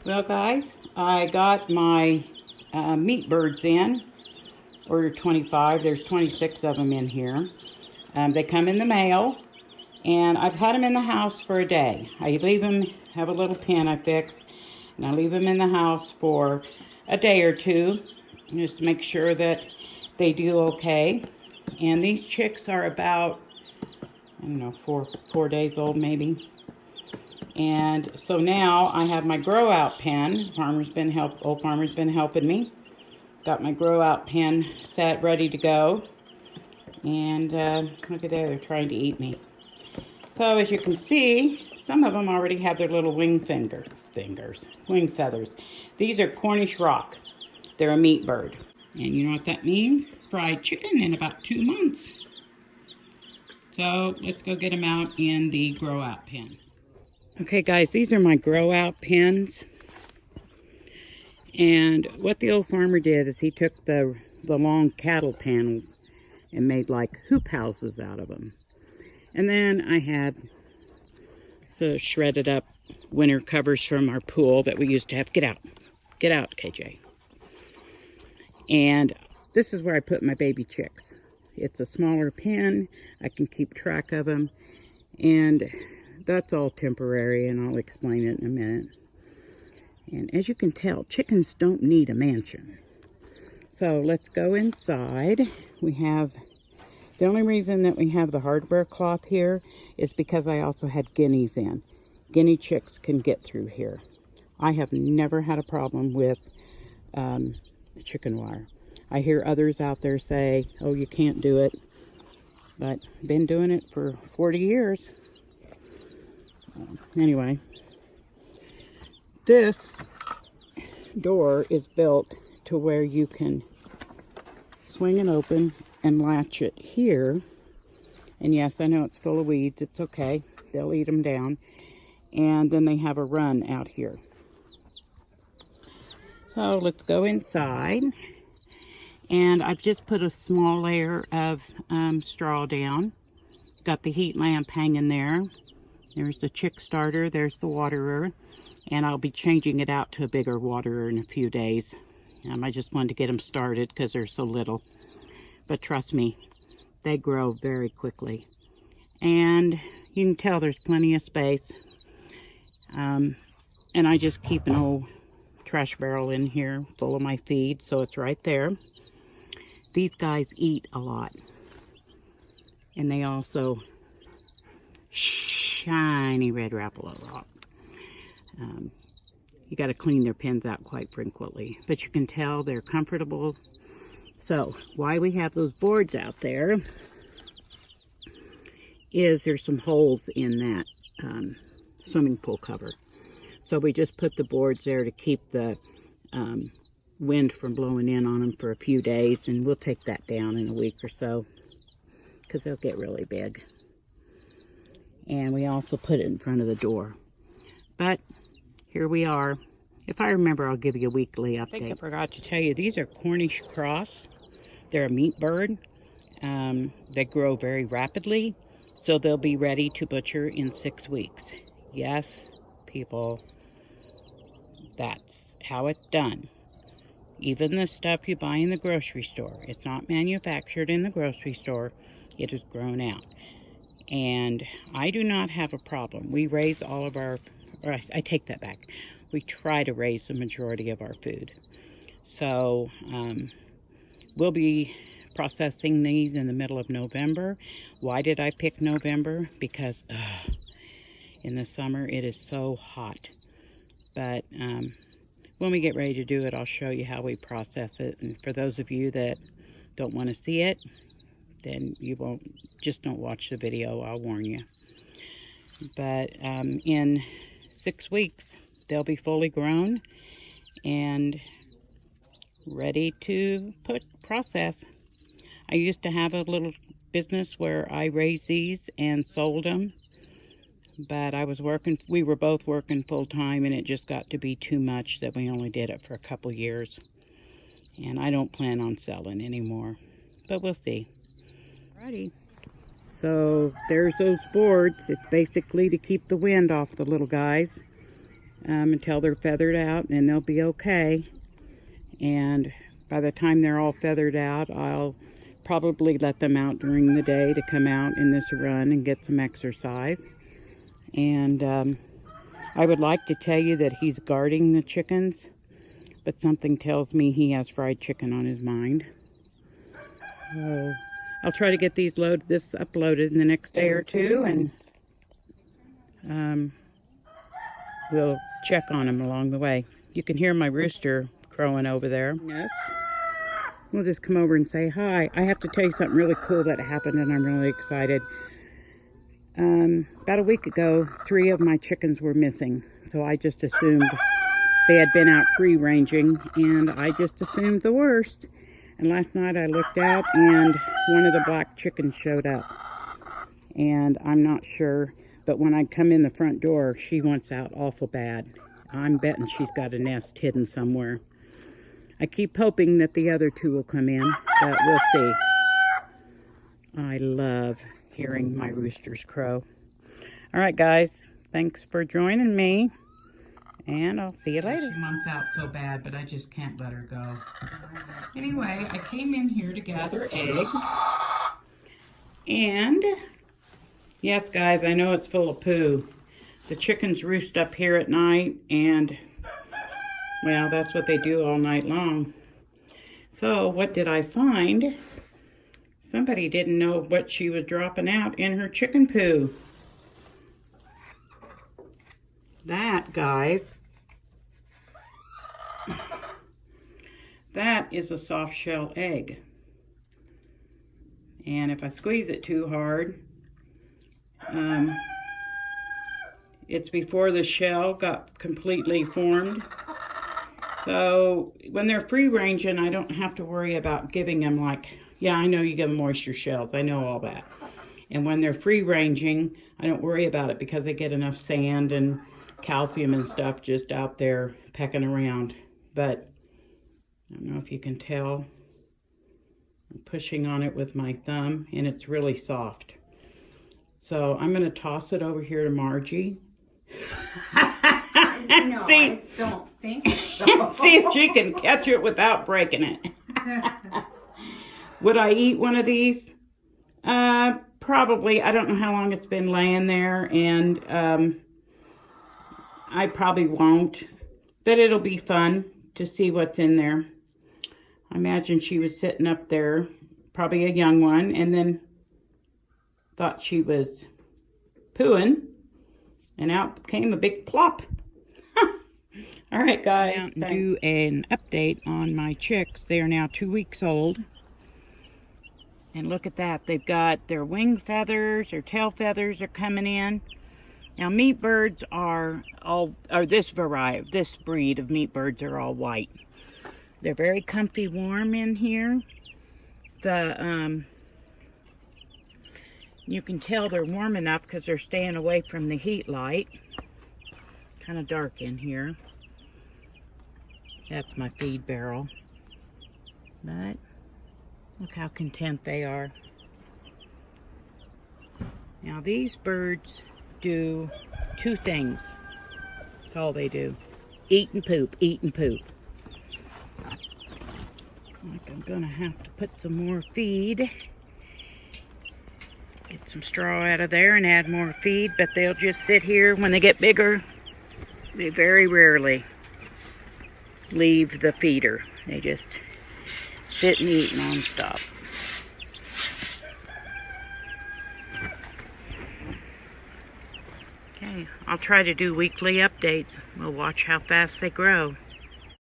Well, guys, I got my meat birds in. Ordered 25. There's 26 of them in here. They come in the mail, and I've had them in the house for a day. I leave them, have a little pen I fixed, and I leave them in the house for a day or two, just to make sure that they do okay. And these chicks are about, I don't know, four days old maybe. And so now I have my grow out pen. Old Farmer's been helping me. Got my grow out pen set, ready to go. And look at there, they're trying to eat me. So as you can see, some of them already have their little wing feathers. These are Cornish Rock. They're a meat bird. And you know what that means? Fried chicken in about 2 months. So let's go get them out in the grow out pen. Okay guys, these are my grow out pens. And what the old farmer did is he took the long cattle panels and made like hoop houses out of them. And then I had so shredded up winter covers from our pool that we used to have. Get out, KJ. And this is where I put my baby chicks. It's a smaller pen. I can keep track of them. And that's all temporary, and I'll explain it in a minute. And as you can tell, chickens don't need a mansion. So let's go inside. We have, the only reason that we have the hardware cloth here is because I also had guineas in. Guinea chicks can get through here. I have never had a problem with chicken wire. I hear others out there say, oh, you can't do it. But I've been doing it for 40 years. Anyway, this door is built to where you can swing it open and latch it here. And yes, I know it's full of weeds. It's okay. They'll eat them down. And then they have a run out here. So let's go inside. And I've just put a small layer of straw down. Got the heat lamp hanging there. There's the chick starter. There's the waterer. And I'll be changing it out to a bigger waterer in a few days. I just wanted to get them started because they're so little. But trust me, they grow very quickly. And you can tell there's plenty of space. And I just keep an old trash barrel in here full of my feed, so it's right there. These guys eat a lot. And they also shiny red Rapala rock. You got to clean their pens out quite frequently, but you can tell they're comfortable. So why we have those boards out there is there's some holes in that swimming pool cover. So we just put the boards there to keep the wind from blowing in on them for a few days, and we'll take that down in a week or so because they'll get really big. And we also put it in front of the door. But here we are. If I remember, I'll give you a weekly update. I think I forgot to tell you, these are Cornish Cross. They're a meat bird. They grow very rapidly, so they'll be ready to butcher in 6 weeks. Yes, people, that's how it's done. Even the stuff you buy in the grocery store, it's not manufactured in the grocery store. It is grown out. And I do not have a problem. We raise all of our, or I take that back. We try to raise the majority of our food. So we'll be processing these in the middle of November. Why did I pick November? Because in the summer it is so hot. But when we get ready to do it, I'll show you how we process it. And for those of you that don't want to see it, then you won't, just don't watch the video, I'll warn you. But in 6 weeks, they'll be fully grown and ready to process. I used to have a little business where I raised these and sold them. But we were both working full time, and it just got to be too much that we only did it for a couple years. And I don't plan on selling anymore, but we'll see. Alrighty. So there's those boards. It's basically to keep the wind off the little guys. until they're feathered out, and they'll be okay. And by the time they're all feathered out, I'll probably let them out during the day to come out in this run and get some exercise. And I would like to tell you that he's guarding the chickens, but something tells me he has fried chicken on his mind. So I'll try to get this uploaded in the next day or two, and we'll check on him along the way. You can hear my rooster crowing over there. Yes. We'll just come over and say hi. I have to tell you something really cool that happened, and I'm really excited. About a week ago, 3 of my chickens were missing. So I just assumed they had been out free ranging, and I just assumed the worst. And last night I looked out, and one of the black chickens showed up. And I'm not sure, but when I come in the front door, she wants out awful bad. I'm betting she's got a nest hidden somewhere. I keep hoping that the other 2 will come in, but we'll see. I love hearing my roosters crow. All right, guys. Thanks for joining me. And I'll see you later. She wants out so bad, but I just can't let her go. Anyway, I came in here to gather eggs. And, yes, guys, I know it's full of poo. The chickens roost up here at night, and well, that's what they do all night long. So, what did I find? Somebody didn't know what she was dropping out in her chicken poo. That, guys, that is a soft shell egg. And if I squeeze it too hard, it's before the shell got completely formed. So when they're free ranging, I don't have to worry about giving them yeah, I know you give them moisture shells. I know all that. And when they're free ranging, I don't worry about it because they get enough sand and calcium and stuff just out there pecking around. But I don't know if you can tell. I'm pushing on it with my thumb, and it's really soft. So I'm going to toss it over here to Margie. No, see, I don't think so. See if she can catch it without breaking it. Would I eat one of these? Probably. I don't know how long it's been laying there, and I probably won't. But it'll be fun to see what's in there. I imagine she was sitting up there, probably a young one, and then thought she was pooing, and out came a big plop. All right, guys. Do an update on my chicks. They are now 2 weeks old. And look at that. They've got their wing feathers, their tail feathers are coming in. Now, meat birds this breed of meat birds are all white. They're very comfy warm in here. You can tell they're warm enough because they're staying away from the heat light. Kind of dark in here. That's my feed barrel. But look how content they are. Now these birds do 2 things. That's all they do. Eat and poop, eat and poop. Like I'm gonna have to put some more feed. Get some straw out of there and add more feed, but they'll just sit here. When they get bigger, they very rarely leave the feeder. They just sit and eat non-stop. Okay, I'll try to do weekly updates. We'll watch how fast they grow.